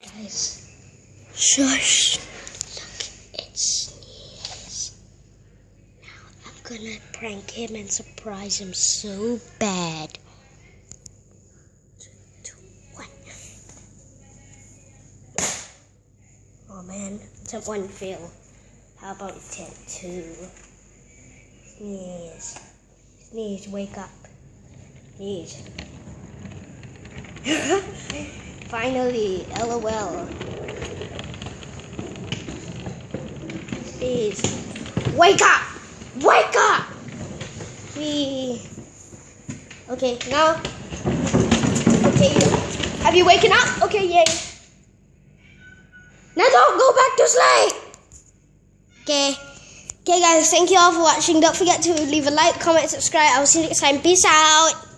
Guys, shush. Look, it sneezes. Now I'm gonna prank him and surprise him so bad. 3, 2, 1. Oh man, attempt 1 fail. How about attempt 2? Sneeze. Sneeze, wake up. Sneeze. Finally, LOL. Please. Wake up! Wake up! Okay, now. Okay, have you waken up? Okay, yay. Now don't go back to sleep! Okay. Okay guys, thank you all for watching. Don't forget to leave a like, comment, subscribe. I will see you next time. Peace out!